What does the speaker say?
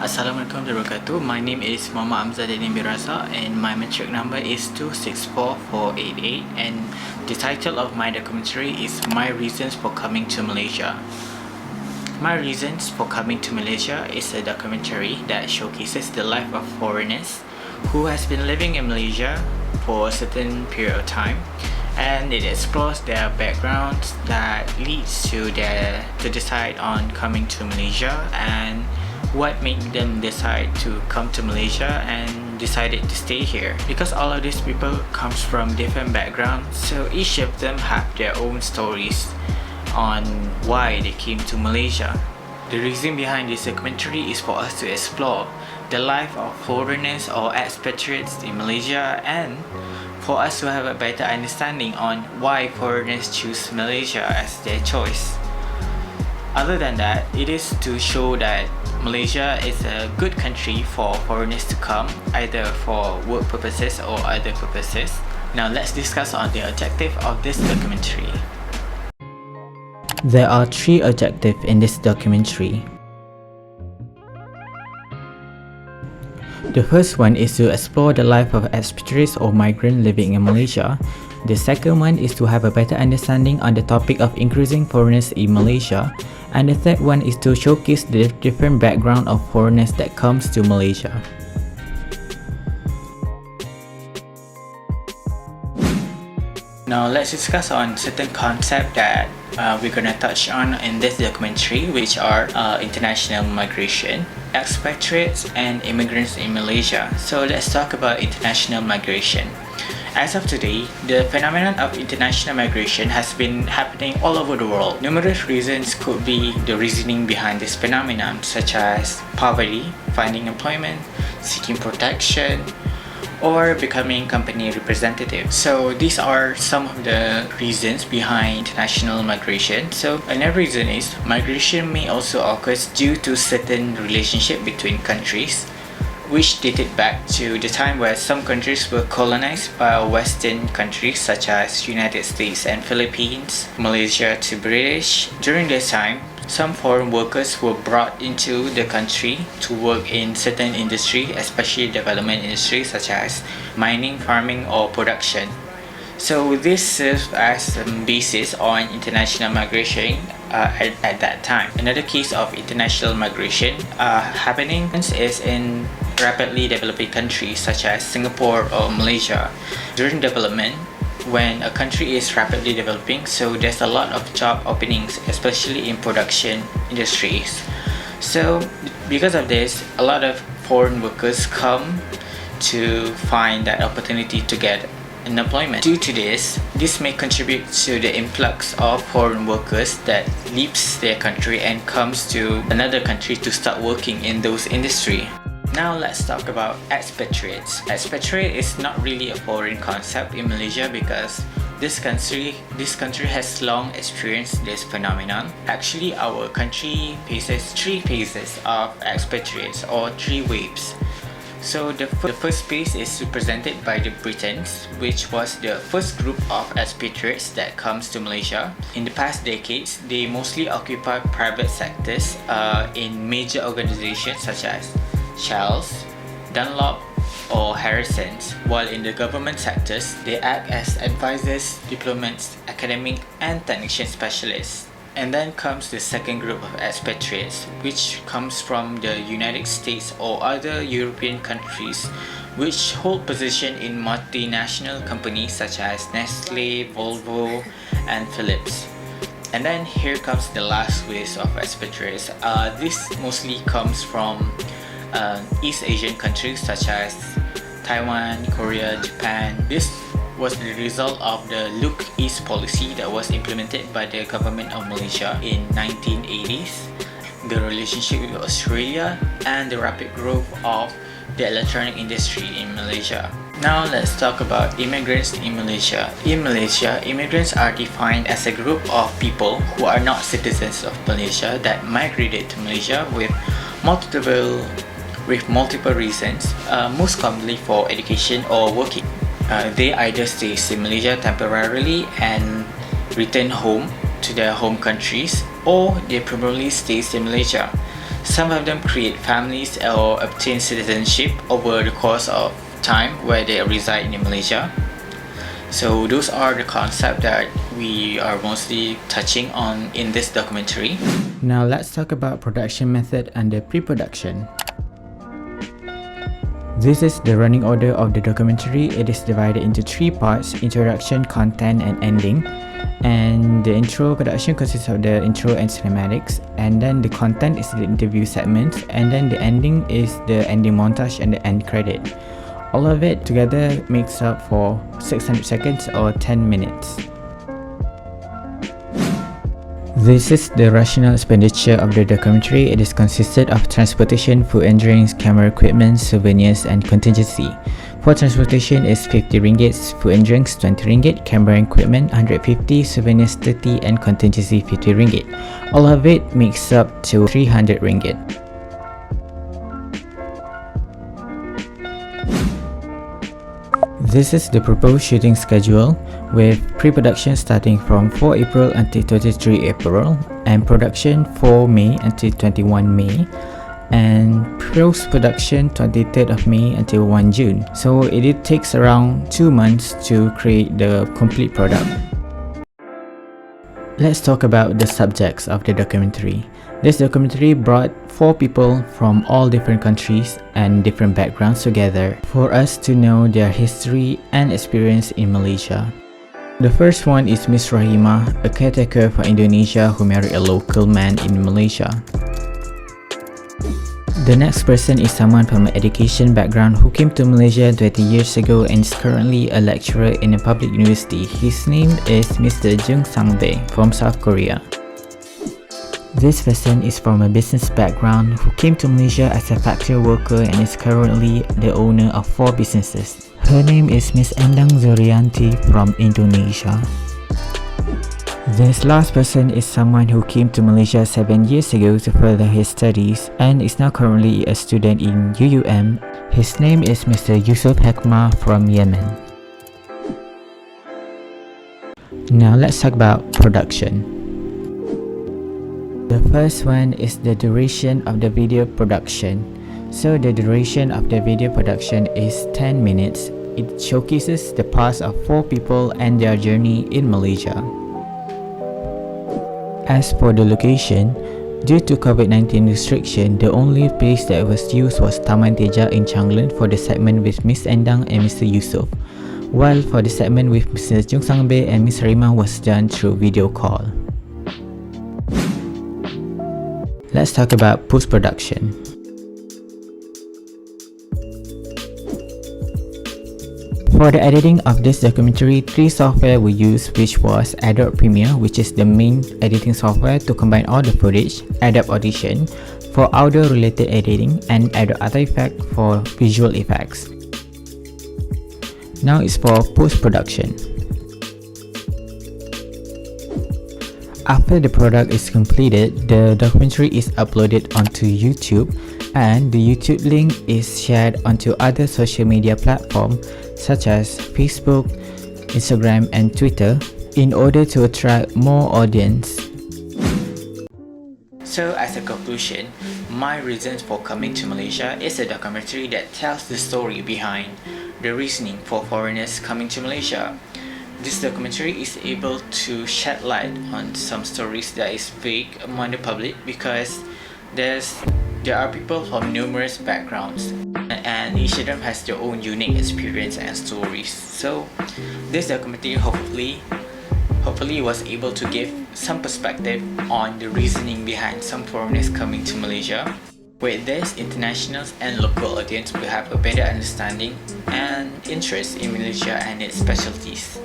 Assalamualaikum warahmatullahi wabarakatuh. My name is Muhammad Amzar Danial Razak and my matric number is 264488, and the title of my documentary is My Reasons for Coming to Malaysia. My Reasons for Coming to Malaysia is a documentary that showcases the life of foreigners who has been living in Malaysia for a certain period of time, and it explores their backgrounds that leads to decide on coming to Malaysia and what made them decide to come to Malaysia and decided to stay here. Because all of these people comes from different backgrounds, so each of them have their own stories on why they came to Malaysia. The reason behind this documentary is for us to explore the life of foreigners or expatriates in Malaysia, and for us to have a better understanding on why foreigners choose Malaysia as their choice. Other than that, it is to show that Malaysia is a good country for foreigners to come, either for work purposes or other purposes. Now let's discuss on the objective of this documentary. There are three objectives in this documentary. The first one is to explore the life of expatriates or migrants living in Malaysia. The second one is to have a better understanding on the topic of increasing foreigners in Malaysia. And the third one is to showcase the different background of foreigners that comes to Malaysia. Now let's discuss on certain concepts that we're gonna touch on in this documentary, which are international migration, expatriates, and immigrants in Malaysia. So let's talk about international migration. As of today, the phenomenon of international migration has been happening all over the world. Numerous reasons could be the reasoning behind this phenomenon, such as poverty, finding employment, seeking protection, or becoming company representative. So these are some of the reasons behind international migration. So another reason is migration may also occur due to certain relationship between countries, which dated back to the time where some countries were colonized by Western countries such as United States and Philippines, Malaysia to British. During this time, some foreign workers were brought into the country to work in certain industry, especially development industry such as mining, farming, or production. So this serves as a basis on international migration at that time. Another case of international migration happening is in rapidly developing countries such as Singapore or Malaysia. During development, when a country is rapidly developing, so there's a lot of job openings, especially in production industries. So because of this, a lot of foreign workers come to find that opportunity to get an employment. Due to this may contribute to the influx of foreign workers that leaves their country and comes to another country to start working in those industry. Now let's talk about expatriates. Expatriate is not really a foreign concept in Malaysia because this country has long experienced this phenomenon. Actually, our country faces three phases of expatriates, or three waves. So the first phase is represented by the Britons, which was the first group of expatriates that comes to Malaysia. In the past decades, they mostly occupied private sectors in major organizations such as Shells, Dunlop, or Harrison's, while in the government sectors, they act as advisors, diplomats, academic, and technician specialists. And then comes the second group of expatriates, which comes from the United States or other European countries, which hold position in multinational companies such as Nestle, Volvo, and Philips. And then here comes the last wave of expatriates. This mostly comes from East Asian countries such as Taiwan, Korea, Japan. This was the result of the Look East policy that was implemented by the government of Malaysia in 1980s, the relationship with Australia, and the rapid growth of the electronic industry in Malaysia. Now let's talk about immigrants in Malaysia. In Malaysia, immigrants are defined as a group of people who are not citizens of Malaysia that migrated to Malaysia with multiple reasons, most commonly for education or working. They either stay in Malaysia temporarily and return home to their home countries, or they primarily stay in Malaysia. Some of them create families or obtain citizenship over the course of time where they reside in Malaysia. So those are the concepts that we are mostly touching on in this documentary. Now let's talk about production method under pre-production. This is the running order of the documentary. It is divided into 3 parts: introduction, content, and ending. And the introduction consists of the intro and cinematics, and then the content is the interview segments, and then the ending is the ending montage and the end credit. All of it together makes up for 600 seconds or 10 minutes. This is the rational expenditure of the documentary. It is consisted of transportation, food and drinks, camera equipment, souvenirs, and contingency. For transportation is 50 ringgit, food and drinks 20 ringgit, camera equipment 150, souvenirs 30, and contingency 50 ringgit. All of it makes up to 300 ringgit. This is the proposed shooting schedule, with pre-production starting from 4 April until 23 April, and production 4 May until 21 May, and post-production 23rd of May until 1 June. So it takes around 2 months to create the complete product. Let's talk about the subjects of the documentary. This documentary brought 4 people from all different countries and different backgrounds together for us to know their history and experience in Malaysia. The first one is Miss Rahimah, a caretaker for Indonesia who married a local man in Malaysia. The next person is someone from an education background who came to Malaysia 20 years ago and is currently a lecturer in a public university. His name is Mr. Jung Sang-bae from South Korea. This person is from a business background who came to Malaysia as a factory worker and is currently the owner of 4 businesses. Her name is Miss Endang Zurianti from Indonesia. This last person is someone who came to Malaysia 7 years ago to further his studies and is now currently a student in UUM. His name is Mr. Yusuf Hekmah from Yemen. Now let's talk about production. The first one is the duration of the video production. So the duration of the video production is 10 minutes. It showcases the past of 4 people and their journey in Malaysia. As for the location, due to COVID-19 restriction, the only place that was used was Taman Teja in Changlan for the segment with Miss Endang and Mr. Yusuf, while for the segment with Mr. Jung Sang-bae and Miss Rima was done through video call. Let's talk about post-production. For the editing of this documentary, 3 software were used, which was Adobe Premiere, which is the main editing software to combine all the footage, Adobe Audition for audio related editing, and Adobe After Effects for visual effects. Now it's for post-production. After the product is completed, the documentary is uploaded onto YouTube, and the YouTube link is shared onto other social media platforms such as Facebook, Instagram, and Twitter in order to attract more audience. So as a conclusion, my reasons for coming to Malaysia is a documentary that tells the story behind the reasoning for foreigners coming to Malaysia. This documentary is able to shed light on some stories that is vague among the public because there are people from numerous backgrounds and each of them has their own unique experience and stories. So this documentary hopefully was able to give some perspective on the reasoning behind some foreigners coming to Malaysia. With this, internationals and local audience will have a better understanding and interest in Malaysia and its specialties.